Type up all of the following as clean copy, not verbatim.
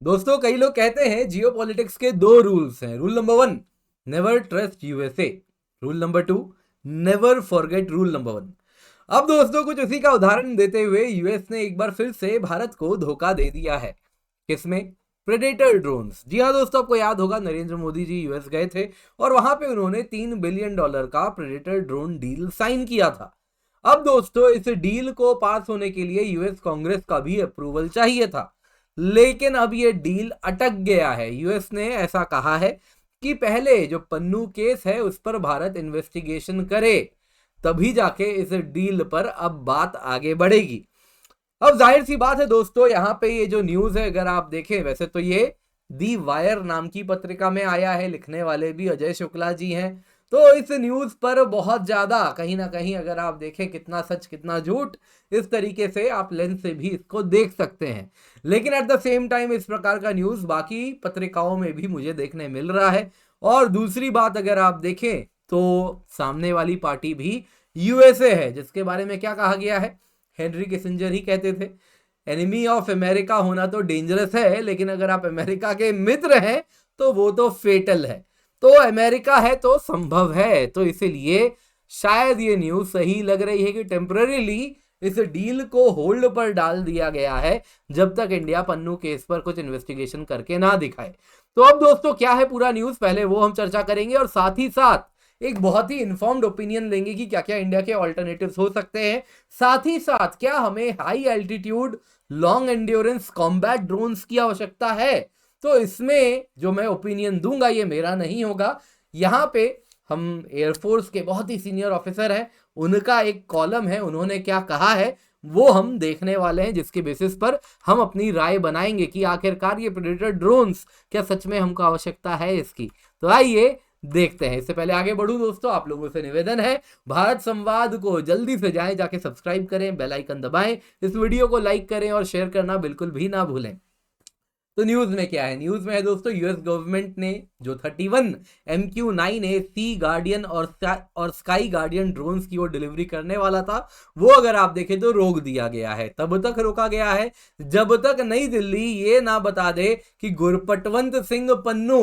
दोस्तों कई लोग कहते हैं जियो पॉलिटिक्स के दो रूल्स हैं। Rule number 1, never trust USA. Rule number 2, never forget rule number 1। अब दोस्तों कुछ उसी का उदाहरण देते हुए यूएस ने एक बार फिर से भारत को धोखा दे दिया है। किसमें? Predator drones. जी हाँ दोस्तों, आपको याद होगा नरेंद्र मोदी जी यूएस गए थे और वहां पे उन्होंने $3 बिलियन का प्रेडेटर ड्रोन डील साइन किया था। अब दोस्तों इस डील को पास होने के लिए यूएस कांग्रेस का भी अप्रूवल चाहिए था, लेकिन अब ये डील अटक गया है। यूएस ने ऐसा कहा है कि पहले जो पन्नू केस है उस पर भारत इन्वेस्टिगेशन करे, तभी जाके इस डील पर अब बात आगे बढ़ेगी। अब जाहिर सी बात है दोस्तों, यहां पे ये जो न्यूज है अगर आप देखें, वैसे तो ये दी वायर नाम की पत्रिका में आया है, लिखने वाले भी अजय शुक्ला जी हैं। तो इस न्यूज पर बहुत ज्यादा कहीं ना कहीं अगर आप देखें कितना सच कितना झूठ, इस तरीके से आप लेंस से भी इसको देख सकते हैं। लेकिन एट द सेम टाइम इस प्रकार का न्यूज बाकी पत्रिकाओं में भी मुझे देखने मिल रहा है। और दूसरी बात अगर आप देखें तो सामने वाली पार्टी भी यूएसए है, जिसके बारे में क्या कहा गया है, हेनरी किसिंजर ही कहते थे एनिमी ऑफ अमेरिका होना तो डेंजरस है, लेकिन अगर आप अमेरिका के मित्र हैं तो वो तो फेटल है। तो अमेरिका है तो संभव है, तो इसीलिए शायद ये न्यूज सही लग रही है कि टेम्पररीली इस डील को होल्ड पर डाल दिया गया है जब तक इंडिया पन्नू केस पर कुछ इन्वेस्टिगेशन करके ना दिखाए। तो अब दोस्तों क्या है पूरा न्यूज, पहले वो हम चर्चा करेंगे और साथ ही साथ एक बहुत ही इन्फॉर्म्ड ओपिनियन लेंगे कि क्या क्या इंडिया के ऑल्टरनेटिव्स हो सकते हैं। साथ ही साथ क्या हमें high altitude long endurance combat drones की आवश्यकता है। तो इसमें जो मैं ओपिनियन दूंगा ये मेरा नहीं होगा, यहाँ पे हम एयरफोर्स के बहुत ही सीनियर ऑफिसर हैं, उनका एक कॉलम है, उन्होंने क्या कहा है वो हम देखने वाले हैं, जिसके बेसिस पर हम अपनी राय बनाएंगे कि आखिरकार ये प्रेडेटर ड्रोन्स क्या सच में हमको आवश्यकता है इसकी। तो आइए देखते हैं। इससे पहले आगे बढ़ूं दोस्तों, आप लोगों से निवेदन है भारत संवाद को जल्दी से जाएं, जाके सब्सक्राइब करें, बेल आइकन दबाएं, इस वीडियो को लाइक करें और शेयर करना बिल्कुल भी ना भूलें। तो न्यूज में क्या है, न्यूज में है दोस्तों यूएस गवर्नमेंट ने जो 31 MQ-9A सी गार्डियन और स्काई गार्डियन ड्रोन्स की वो डिलीवरी करने वाला था, वो अगर आप देखें तो रोक दिया गया है। तब तक रोका गया है जब तक नई दिल्ली ये ना बता दे कि गुरपटवंत सिंह पन्नू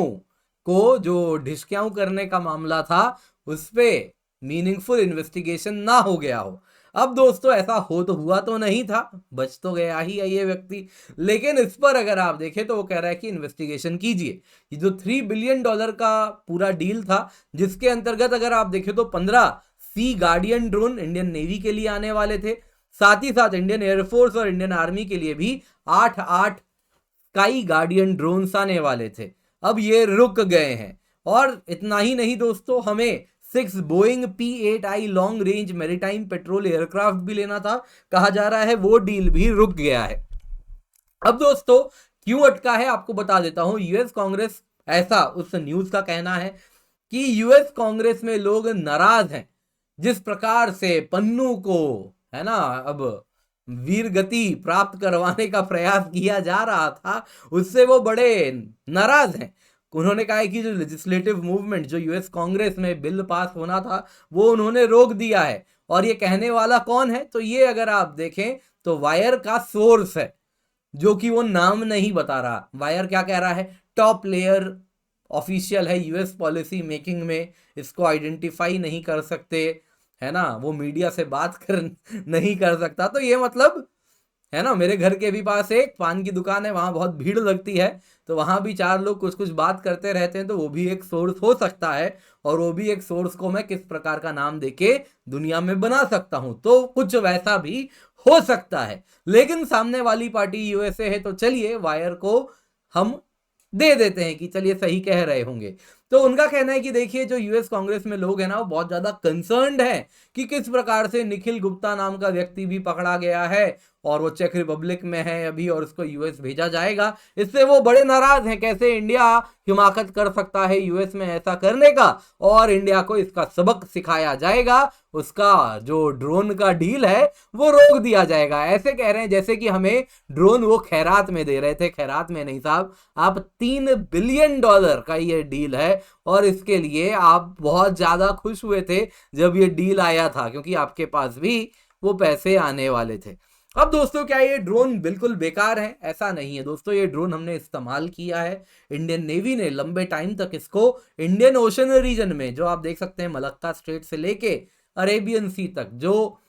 को जो ढिशक्याऊ करने का मामला था उस पर मीनिंगफुल इन्वेस्टिगेशन ना हो गया हो। अब दोस्तों ऐसा हो तो हुआ तो नहीं था, बच तो गया ही है ये व्यक्ति, लेकिन इस पर अगर आप देखें तो वो कह रहा है कि इन्वेस्टिगेशन कीजिए। ये जो $3 बिलियन का पूरा डील था, जिसके अंतर्गत अगर आप देखें तो 15 सी गार्डियन ड्रोन इंडियन नेवी के लिए आने वाले थे, साथ ही साथ इंडियन एयरफोर्स और इंडियन आर्मी के लिए भी 8 स्काई गार्डियन ड्रोन्स आने वाले थे। अब ये रुक गए हैं। और इतना ही नहीं दोस्तों, हमें 6 Boeing P-8I long range maritime petrol aircraft भी लेना था, कहा जा रहा है वो डील भी रुक गया है। अब दोस्तों क्यों अटका है आपको बता देता हूं। यूएस कांग्रेस, ऐसा उस न्यूज का कहना है कि यूएस कांग्रेस में लोग नाराज हैं, जिस प्रकार से पन्नू को है ना अब वीर गति प्राप्त करवाने का प्रयास किया जा रहा था, उससे वो बड़े नाराज हैं। उन्होंने कहा है कि जो लेजिस्लेटिव मूवमेंट जो यूएस कांग्रेस में बिल पास होना था वो उन्होंने रोक दिया है। और ये कहने वाला कौन है, तो ये अगर आप देखें तो वायर का सोर्स है, जो कि वो नाम नहीं बता रहा। वायर क्या कह रहा है, टॉप लेयर ऑफिशियल है यूएस पॉलिसी मेकिंग में, इसको आइडेंटिफाई नहीं कर सकते, है ना, वो मीडिया से बात कर नहीं कर सकता। तो ये मतलब है ना, मेरे घर के भी पास एक पान की दुकान है, वहां बहुत भीड़ लगती है, तो वहां भी 4 लोग कुछ कुछ बात करते रहते हैं, तो वो भी एक सोर्स हो सकता है। और वो भी एक सोर्स को मैं किस प्रकार का नाम देके दुनिया में बना सकता हूं, तो कुछ वैसा भी हो सकता है। लेकिन सामने वाली पार्टी यूएसए है, तो चलिए वायर को हम दे देते हैं कि चलिए सही कह रहे होंगे। तो उनका कहना है कि देखिए जो यूएस कांग्रेस में लोग हैं ना, वो बहुत ज्यादा कंसर्न्ड है कि किस प्रकार से निखिल गुप्ता नाम का व्यक्ति भी पकड़ा गया है और वो चेक रिपब्लिक में है अभी, और उसको यूएस भेजा जाएगा। इससे वो बड़े नाराज हैं, कैसे इंडिया हिमाकत कर सकता है यूएस में ऐसा करने का, और इंडिया को इसका सबक सिखाया जाएगा, उसका जो ड्रोन का डील है वो रोक दिया जाएगा। ऐसे कह रहे हैं जैसे कि हमें ड्रोन वो खैरात में दे रहे थे। खैरात में नहीं साहब, आप $3 बिलियन का ये डील है, और इसके लिए आप बहुत ज्यादा खुश हुए थे जब ये डील आया था, क्योंकि आपके पास भी वो पैसे आने वाले थे। अब दोस्तों क्या ये ड्रोन बिल्कुल बेकार है? ऐसा नहीं है दोस्तों, ये ड्रोन हमने इस्तेमाल किया है। इंडियन नेवी ने लंबे टाइम तक इसको इंडियन ओशन रीजन में, जो आप देख सकते हैं मलक्का स्ट्रेट से लेके अरेबियन सी तक, जो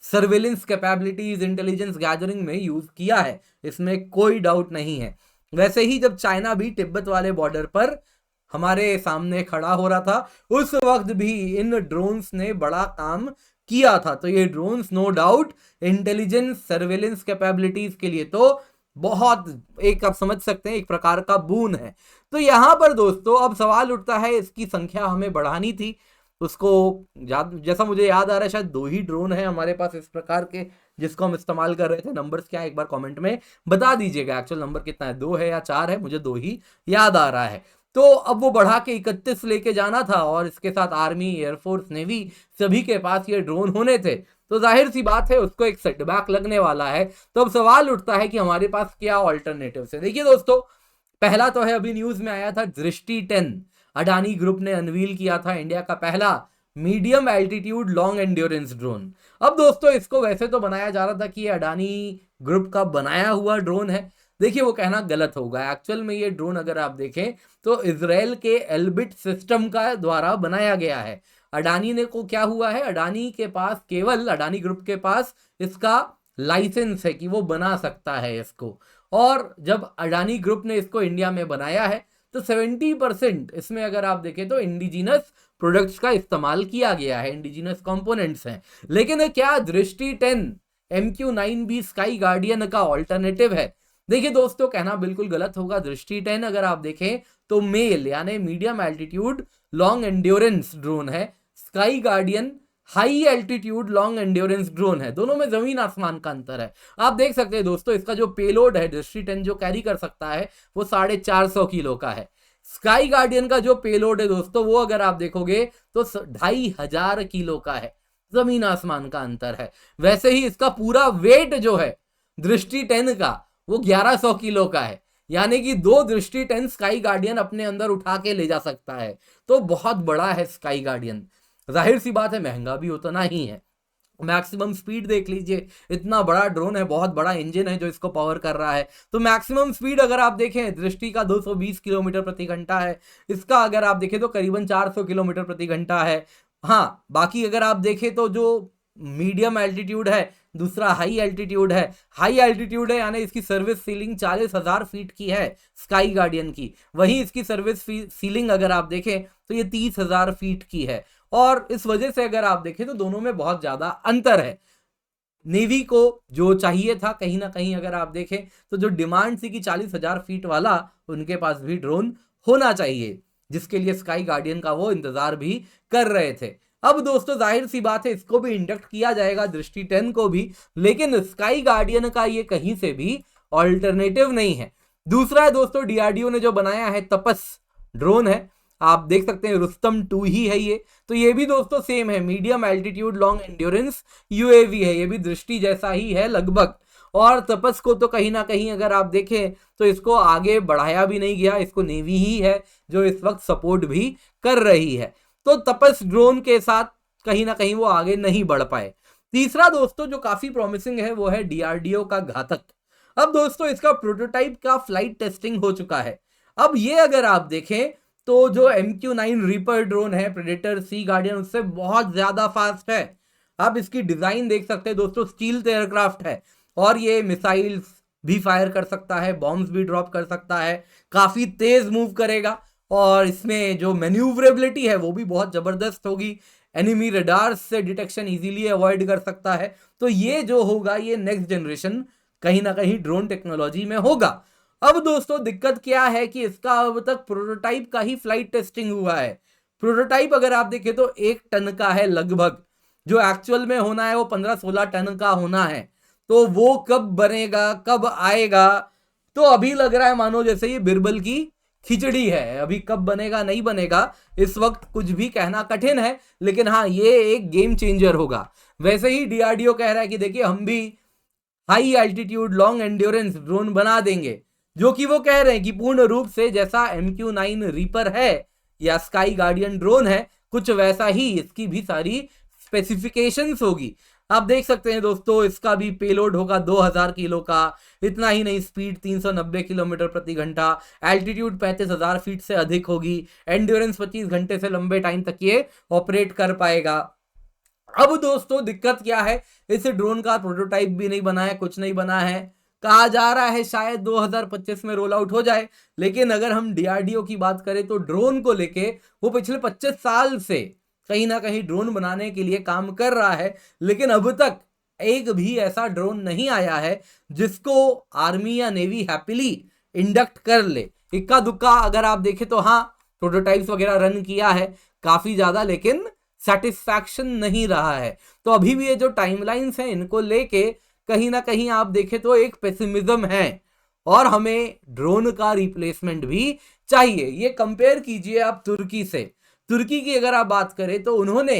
सर्वेलेंस कैपेबिलिटीज, इंटेलिजेंस गैदरिंग में यूज किया है, इसमें कोई डाउट नहीं है। वैसे ही जब चाइना भी तिब्बत वाले बॉर्डर पर हमारे सामने खड़ा हो रहा था, उस वक्त भी इन ड्रोन्स ने बड़ा काम किया था। तो ये drones no doubt intelligence surveillance capabilities के लिए तो बहुत, एक आप समझ सकते हैं, एक प्रकार का बून है। तो यहां पर दोस्तों अब सवाल उठता है, इसकी संख्या हमें बढ़ानी थी। उसको जैसा मुझे याद आ रहा है, शायद 2 ही ड्रोन है हमारे पास इस प्रकार के जिसको हम इस्तेमाल कर रहे थे। नंबर्स क्या है एक बार कमेंट में बता दीजिएगा, एक्चुअल नंबर कितना है, 2 है या 4 है, मुझे 2 ही याद आ रहा है। तो अब वो बढ़ा के 31 लेके जाना था, और इसके साथ आर्मी, एयरफोर्स, नेवी सभी के पास ये ड्रोन होने थे। तो जाहिर सी बात है उसको एक सेटबैक लगने वाला है। तो अब सवाल उठता है कि हमारे पास क्या ऑल्टरनेटिव है। देखिए दोस्तों, पहला तो है, अभी न्यूज में आया था, दृष्टि 10 अडानी ग्रुप ने अनवील किया था इंडिया का पहला medium altitude long endurance drone. अब दोस्तों इसको वैसे तो बनाया जा रहा था कि ये अडानी ग्रुप का बनाया हुआ ड्रोन है। देखिए वो कहना गलत होगा, एक्चुअल में ये ड्रोन अगर आप देखें तो इजराइल के एल्बिट सिस्टम का द्वारा बनाया गया है। अडानी ने को क्या हुआ है, अडानी के पास, केवल अडानी ग्रुप के पास इसका लाइसेंस है कि वो बना सकता है इसको। और जब अडानी ग्रुप ने इसको इंडिया में बनाया है तो 70% इसमें अगर आप देखें तो इंडिजिनस प्रोडक्ट्स का इस्तेमाल किया गया है, इंडिजिनस कंपोनेंट्स हैं। लेकिन क्या दृष्टि 10 MQ-9B स्काई गार्डियन का ऑल्टरनेटिव है? देखिए दोस्तों, कहना बिल्कुल गलत होगा। दृष्टि 10 अगर आप देखें तो मेल यानी medium altitude long endurance drone है। Sky guardian high altitude long endurance drone है। दोनों में जमीन आसमान का अंतर है। आप देख सकते हैं दोस्तों, इसका जो पेलोड है दृष्टि 10 जो कैरी कर सकता है वो 450 किलो का है। स्काई गार्डियन का जो पेलोड है दोस्तों, वो अगर आप देखोगे तो 2500 किलो का है। जमीन आसमान का अंतर है। वैसे ही इसका पूरा वेट जो है दृष्टि 10 का वो 1100 किलो का है, यानी कि 2 दृष्टि 10 स्काई गार्डियन अपने अंदर उठा के ले जा सकता है। तो बहुत बड़ा है स्काई गार्डियन। जाहिर सी बात है महंगा भी उतना ही है। मैक्सिमम स्पीड देख लीजिए, इतना बड़ा ड्रोन है, बहुत बड़ा इंजन है जो इसको पावर कर रहा है। तो मैक्सिमम स्पीड अगर आप देखें दृष्टि का 220 किलोमीटर प्रति घंटा है, इसका अगर आप देखें तो करीबन 400 किलोमीटर प्रति घंटा है। हाँ, बाकी अगर आप देखें तो जो मीडियम एल्टीट्यूड है, दूसरा हाई एल्टीट्यूड है। हाई एल्टीट्यूड है यानी इसकी सर्विस सीलिंग 40,000 फीट की है स्काई गार्डियन की, वहीं इसकी सर्विस सीलिंग अगर आप देखें तो ये 30,000 फीट की है। और इस वजह से अगर आप देखें तो दोनों में बहुत ज्यादा अंतर है। नेवी को जो चाहिए था कहीं ना कहीं अगर आप देखें तो जो डिमांड थी कि 40,000 फीट वाला, उनके पास भी ड्रोन होना चाहिए, जिसके लिए स्काई गार्डियन का वो इंतजार भी कर रहे थे। अब दोस्तों जाहिर सी बात है इसको भी इंडक्ट किया जाएगा, दृष्टि 10 को भी, लेकिन स्काई गार्डियन का ये कहीं से भी ऑल्टरनेटिव नहीं है। दूसरा है दोस्तों, डीआरडीओ ने जो बनाया है तपस ड्रोन है, आप देख सकते हैं रुस्तम 2 ही है ये। तो ये भी दोस्तों सेम है, medium altitude long endurance UAV है, ये भी दृष्टि जैसा ही है लगभग। और तपस को तो कहीं ना कहीं अगर आप देखें तो इसको आगे बढ़ाया भी नहीं गया, इसको नेवी ही है जो इस वक्त सपोर्ट भी कर रही है। तो तपस ड्रोन के साथ कहीं ना कहीं वो आगे नहीं बढ़ पाए। तीसरा दोस्तों जो काफी प्रॉमिसिंग है वो है डीआरडीओ का घातक। अब दोस्तों इसका प्रोटोटाइप का फ्लाइट टेस्टिंग हो चुका है। अब ये अगर आप देखें तो जो MQ-9 रीपर ड्रोन है, प्रेडेटर, सी गार्डियन, उससे बहुत ज्यादा फास्ट है। आप इसकी डिजाइन देख सकते हैं दोस्तों, स्टील्थ एयरक्राफ्ट है और ये मिसाइल्स भी फायर कर सकता है, बॉम्ब्स भी ड्रॉप कर सकता है, काफी तेज मूव करेगा और इसमें जो मैन्यूवरेबिलिटी है वो भी बहुत जबरदस्त होगी। एनिमी रडार से डिटेक्शन इजीली अवॉइड कर सकता है। तो ये जो होगा ये नेक्स्ट जनरेशन कहीं ना कहीं ड्रोन टेक्नोलॉजी में होगा। अब दोस्तों दिक्कत क्या है कि इसका अब तक प्रोटोटाइप का ही फ्लाइट टेस्टिंग हुआ है। प्रोटोटाइप अगर आप देखें तो 1 टन का है लगभग, जो एक्चुअल में होना है वो 15-16 टन का होना है। तो वो कब बनेगा, कब आएगा, तो अभी लग रहा है मानो जैसे ये बिरबल की खिचड़ी है। अभी कब बनेगा नहीं बनेगा इस वक्त कुछ भी कहना कठिन है, लेकिन हाँ ये एक गेम चेंजर होगा। वैसे ही डीआरडीओ कह रहा है कि देखिए हम भी high altitude long endurance drone बना देंगे, जो कि वो कह रहे हैं कि पूर्ण रूप से जैसा MQ-9 रीपर है या स्काई गार्डियन ड्रोन है, कुछ वैसा ही इसकी भी सारी स्पेसिफिकेशंस होगी। आप देख सकते हैं दोस्तों, इसका भी पेलोड होगा 2000 किलो का। इतना ही नहीं, स्पीड 390 किलोमीटर प्रति घंटा, एल्टीट्यूड 35,000 फीट से अधिक होगी, एंड्योरेंस 25 घंटे से लंबे टाइम तक ये ऑपरेट कर पाएगा। अब दोस्तों दिक्कत क्या है, इस ड्रोन का प्रोटोटाइप भी नहीं बना है, कुछ नहीं बना है। कहा जा रहा है शायद 2025 में रोल आउट हो जाए, लेकिन अगर हम डीआरडीओ की बात करें तो ड्रोन को लेके वो पिछले 25 साल से कहीं ना कहीं ड्रोन बनाने के लिए काम कर रहा है, लेकिन अब तक एक भी ऐसा ड्रोन नहीं आया है जिसको आर्मी या नेवी हैप्पीली इंडक्ट कर ले। इक्का दुक्का अगर आप देखें तो हाँ, प्रोटोटाइप्स वगैरह रन किया है काफी ज्यादा, लेकिन सेटिस्फैक्शन नहीं रहा है। तो अभी भी ये जो टाइमलाइंस हैं इनको लेके कहीं ना कहीं आप देखें तो एक पेसिमिज्म है, और हमें ड्रोन का रिप्लेसमेंट भी चाहिए। ये कंपेयर कीजिए आप तुर्की से। तुर्की की अगर आप बात करें तो उन्होंने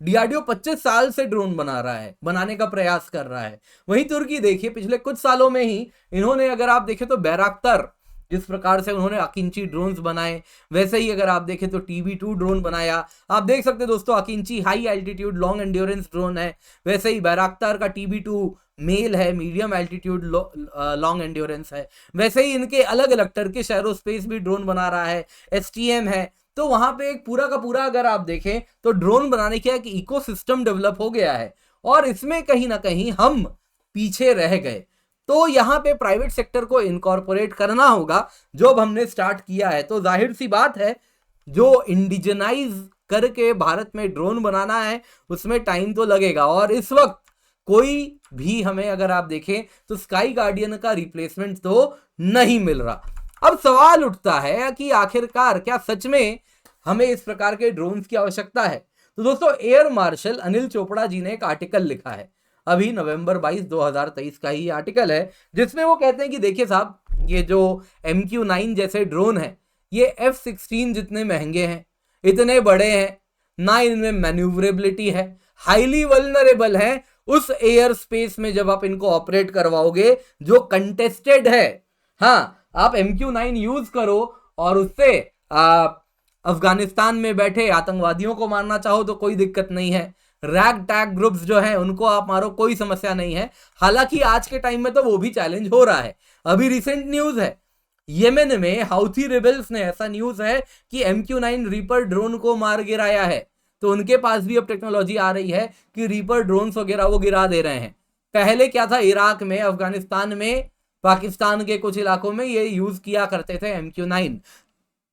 डीआरडीओ 25 साल से ड्रोन बना रहा है, बनाने का प्रयास कर रहा है। वहीं तुर्की देखिए पिछले कुछ सालों में ही इन्होंने अगर आप देखें तो बैराक्टर, जिस प्रकार से उन्होंने अकिंची ड्रोन्स बनाए, वैसे ही अगर आप देखें तो TB2 ड्रोन बनाया। आप देख सकते हैं दोस्तों, अकिंची high altitude long endurance drone है, वैसे ही बैराक्टर का TB2 मेल है, मीडियम एल्टीट्यूड लॉन्ग एंड्योरेंस है। वैसे ही इनके अलग अलग टर्किश एरोस्पेस भी ड्रोन बना रहा है, STM है। तो वहां पे एक पूरा का पूरा अगर आप देखें तो ड्रोन बनाने का एक इकोसिस्टम डेवलप हो गया है, और इसमें कहीं ना कहीं हम पीछे रह गए। तो यहाँ पे प्राइवेट सेक्टर को इनकॉर्पोरेट करना होगा, जो अब हमने स्टार्ट किया है। तो जाहिर सी बात है, जो इंडिजनाइज करके भारत में ड्रोन बनाना है उसमें टाइम तो लगेगा, और इस वक्त कोई भी हमें अगर आप देखें तो स्काई गार्डियन का रिप्लेसमेंट तो नहीं मिल रहा। अब सवाल उठता है कि आखिरकार क्या सच में हमें इस प्रकार के ड्रोन्स की आवश्यकता है? तो दोस्तों, एयर मार्शल अनिल चोपड़ा जी ने एक आर्टिकल लिखा है, अभी नवंबर 22 2023 का ही आर्टिकल है, जिसमें वो कहते हैं कि देखिए साहब, ये जो MQ-9 जैसे ड्रोन है ये F-16 जितने महंगे हैं, इतने बड़े हैं, ना इनमें मैन्यूवरेबिलिटी है, हाईली वल्नरेबल है उस एयर स्पेस में जब आप इनको ऑपरेट करवाओगे जो कंटेस्टेड है। हाँ, आप MQ-9 यूज करो और उससे अफगानिस्तान में बैठे आतंकवादियों को मारना चाहो तो कोई दिक्कत नहीं है, रैग टैग ग्रुप्स जो हैं उनको आप मारो, कोई समस्या नहीं है। हालांकि आज के टाइम में तो वो भी चैलेंज हो रहा है। अभी रिसेंट न्यूज है, येमेन में हाउथी रिबेल्स ने, ऐसा न्यूज है कि MQ-9 रीपर ड्रोन को मार गिराया है। तो उनके पास भी अब टेक्नोलॉजी आ रही है कि रीपर ड्रोन्स वगैरह वो गिरा दे रहे हैं। पहले क्या था, इराक में, अफगानिस्तान में, पाकिस्तान के कुछ इलाकों में ये यूज किया करते थे MQ-9।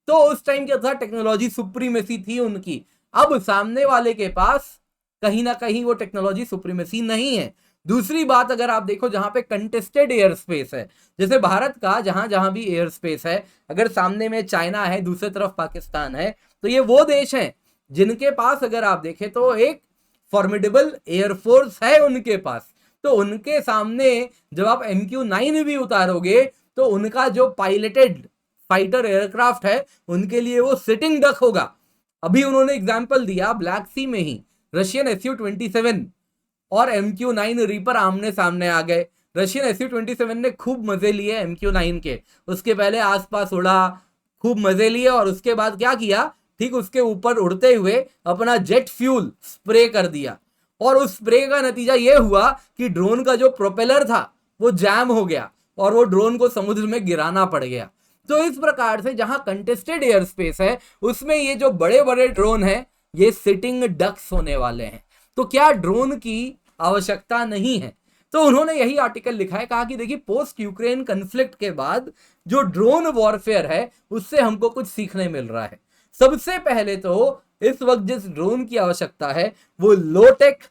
तो उस टाइम क्या था, टेक्नोलॉजी सुप्रीमेसी थी उनकी। अब सामने वाले के पास कहीं ना कहीं वो टेक्नोलॉजी सुप्रीमेसी नहीं है। दूसरी बात, अगर आप देखो जहां पे कंटेस्टेड एयर स्पेस है, जैसे भारत का जहां जहां भी एयर स्पेस है, अगर सामने में चाइना है, दूसरी तरफ पाकिस्तान है, तो ये वो देश हैं जिनके पास अगर आप देखें तो एक फॉर्मिडेबल एयरफोर्स है उनके पास। तो उनके सामने जब आप MQ-9 भी उतारोगे तो उनका जो पायलटेड फाइटर एयरक्राफ्ट है उनके लिए वो सिटिंग डक होगा। अभी उन्होंने एग्जाम्पल दिया, ब्लैक सी में ही रशियन Su-27 और MQ-9 रीपर आमने सामने आ गए। रशियन Su-27 ने खूब मजे लिए MQ-9 के, उसके पहले आसपास उड़ा, खूब मजे लिए, और उसके बाद क्या किया, ठीक उसके ऊपर उड़ते हुए अपना जेट फ्यूल स्प्रे कर दिया, और उस स्प्रे का नतीजा यह हुआ कि ड्रोन का जो प्रोपेलर था वो जैम हो गया और वो ड्रोन को समुद्र में गिराना पड़ गया। तो इस प्रकार से जहां कंटेस्टेड एयर स्पेस है उसमें ये जो बड़े बड़े ड्रोन हैं ये सिटिंग डक्स होने वाले हैं। तो क्या ड्रोन की आवश्यकता नहीं है? तो उन्होंने यही आर्टिकल लिखा है, कहा कि देखिए पोस्ट यूक्रेन कन्फ्लिक्ट के बाद जो ड्रोन वॉरफेयर है उससे हमको कुछ सीखने मिल रहा है। सबसे पहले तो इस वक्त जिस ड्रोन की आवश्यकता है वो लोटेक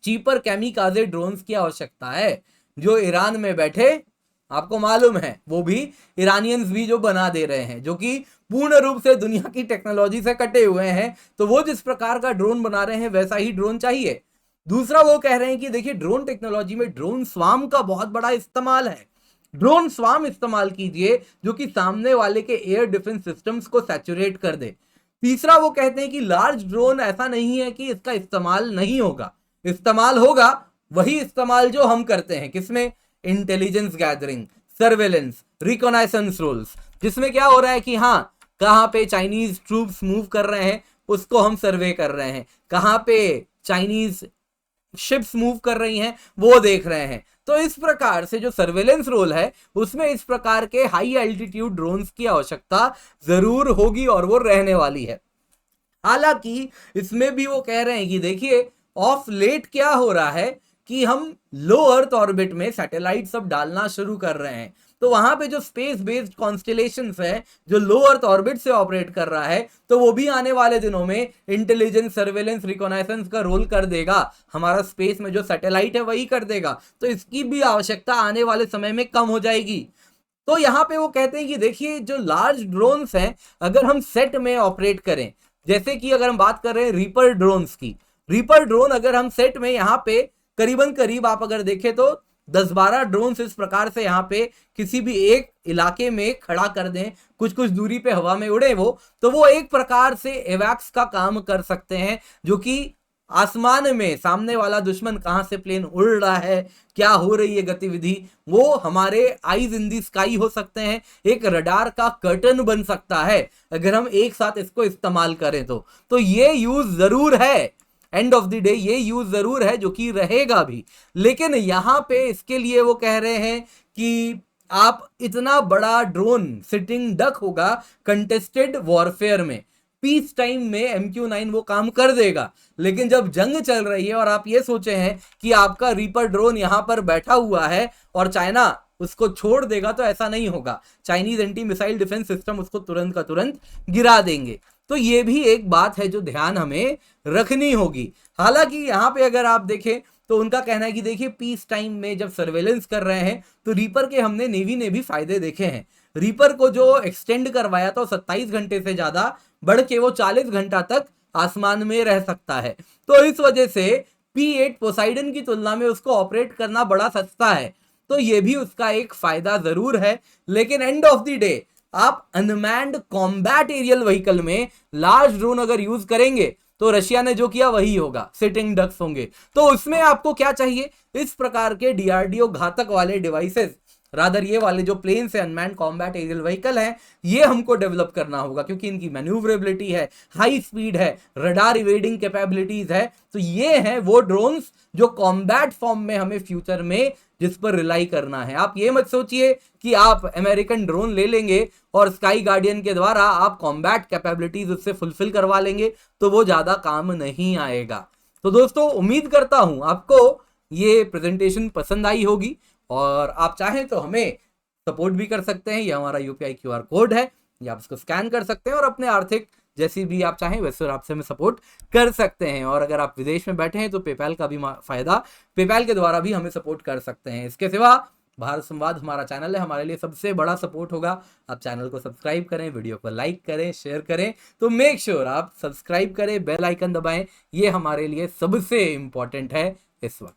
चीपर कैमिकाजे ड्रोन्स की आवश्यकता है, जो ईरान में बैठे, आपको मालूम है, वो भी ईरानियंस भी जो बना दे रहे हैं, जो कि पूर्ण रूप से दुनिया की टेक्नोलॉजी से कटे हुए हैं। तो वो जिस प्रकार का ड्रोन बना रहे हैं वैसा ही ड्रोन चाहिए। दूसरा, वो कह रहे हैं कि देखिए ड्रोन टेक्नोलॉजी में ड्रोन स्वार्म का बहुत बड़ा इस्तेमाल है। ड्रोन स्वार्म इस्तेमाल कीजिए जो कि सामने वाले के एयर डिफेंस सिस्टम्स को सैचुरेट कर दे। तीसरा, वो कहते हैं कि लार्ज ड्रोन ऐसा नहीं है कि इसका इस्तेमाल नहीं होगा, इस्तेमाल होगा, वही इस्तेमाल जो हम करते हैं, किसमें, इंटेलिजेंस गैदरिंग, सर्वेलेंस, रिकॉनाइसेंस रोल्स, जिसमें क्या हो रहा है कि हाँ, कहां पे चाइनीज ट्रूप्स मूव कर रहे हैं उसको हम सर्वे कर रहे हैं, कहां पे चाइनीज शिप्स मूव कर रही हैं वो देख रहे हैं। तो इस प्रकार से जो सर्वेलेंस रोल है उसमें इस प्रकार के हाई एल्टीट्यूड ड्रोन्स की आवश्यकता जरूर होगी और वो रहने वाली है। हालांकि इसमें भी वो कह रहे हैं कि देखिए ऑफ लेट क्या हो रहा है कि हम लो अर्थ ऑर्बिट में सैटेलाइट सब डालना शुरू कर रहे हैं, तो वहां पे जो स्पेस बेस्ड कॉन्स्टेलेशंस है जो लो अर्थ ऑर्बिट से ऑपरेट कर रहा है, तो वो भी आने वाले दिनों में इंटेलिजेंस, सर्वेलेंस, रिकॉनाइसेंस का रोल कर देगा। हमारा स्पेस में जो सैटेलाइट है वही कर देगा, तो इसकी भी आवश्यकता आने वाले समय में कम हो जाएगी। तो यहां पे वो कहते हैं कि देखिए जो लार्ज ड्रोन्स हैं अगर हम सेट में ऑपरेट करें, जैसे कि अगर हम बात कर रहे हैं रीपर ड्रोन्स की, रीपर ड्रोन अगर हम सेट में यहां पे करीबन करीब आप अगर देखें तो 10-12 ड्रोन्स इस प्रकार से यहां पे किसी भी एक इलाके में खड़ा कर दें, कुछ कुछ दूरी पे हवा में उड़े वो, तो वो एक प्रकार से एवैक्स का काम कर सकते हैं, जो कि आसमान में सामने वाला दुश्मन कहां से प्लेन उड़ रहा है, क्या हो रही है गतिविधि, वो हमारे आईज इन दी स्काई हो सकते हैं, एक रडार का कर्टन बन सकता है अगर हम एक साथ इसको इस्तेमाल करें तो ये यूज जरूर है, एंड ऑफ द डे ये यूज जरूर है जो कि रहेगा भी। लेकिन यहां पे इसके लिए वो कह रहे हैं कि आप इतना बड़ा ड्रोन सिटिंग डक होगा कंटेस्टेड वॉरफेयर में, पीस टाइम में MQ-9 वो काम कर देगा, लेकिन जब जंग चल रही है और आप ये सोचे हैं कि आपका रीपर ड्रोन यहां पर बैठा हुआ है और चाइना उसको छोड़ देगा, तो ऐसा नहीं होगा। Chinese anti missile defence system उसको तुरंत का तुरंत गिरा देंगे। तो ये भी एक बात है जो ध्यान हमें रखनी होगी। हालांकि यहाँ पे अगर आप देखें तो उनका कहना है कि देखिए पीस टाइम में जब सर्वेलेंस कर रहे हैं तो रीपर के हमने नेवी ने भी फायदे देखे हैं। रीपर को जो एक्सटेंड करवाया था 27 घंटे से ज्यादा बढ़ के वो 40 घंटा तक आसमान में रह सकता है। तो इस वजह से P8 पोसाइडन की तुलना में उसको ऑपरेट करना बड़ा सस्ता है, तो ये भी उसका एक फायदा जरूर है। लेकिन एंड ऑफ द डे आप अनमैन्ड कॉम्बैट एरियल व्हीकल में लार्ज ड्रोन अगर यूज करेंगे तो रशिया ने जो किया वही होगा, सिटिंग डक्स होंगे। तो उसमें आपको क्या चाहिए, इस प्रकार के DRDO घातक वाले डिवाइसेस, रादर ये वाले जो प्लेन से अनमैन्ड कॉम्बैट एरियल व्हीकल है, ये हमको डेवलप करना होगा, क्योंकि इनकी मैन्यूवरेबिलिटी है, हाई स्पीड है, रडार इवेडिंग कैपेबिलिटीज है। तो ये हैं वो ड्रोन्स जो कॉम्बैट फॉर्म में हमें फ्यूचर में जिस पर रिलाई करना है। आप ये मत सोचिए कि आप अमेरिकन ड्रोन ले लेंगे और स्काई गार्डियन के द्वारा आप कॉम्बैट कैपेबिलिटीज उससे फुलफिल करवा लेंगे, तो वो ज्यादा काम नहीं आएगा। तो दोस्तों उम्मीद करता हूं आपको ये प्रेजेंटेशन पसंद आई होगी, और आप चाहें तो हमें सपोर्ट भी कर सकते हैं। ये हमारा UPI QR कोड है, या आप इसको स्कैन कर सकते हैं और अपने आर्थिक जैसी भी आप चाहें वैसे आपसे हमें सपोर्ट कर सकते हैं। और अगर आप विदेश में बैठे हैं तो पेपैल का भी फायदा, पेपैल के द्वारा भी हमें सपोर्ट कर सकते हैं। इसके सिवा भारत संवाद हमारा चैनल है, हमारे लिए सबसे बड़ा सपोर्ट होगा आप चैनल को सब्सक्राइब करें, वीडियो को लाइक करें, शेयर करें। तो मेक श्योर आप सब्सक्राइब करें, बेल आइकन दबाएं, ये हमारे लिए सबसे इंपॉर्टेंट है इस वक्त।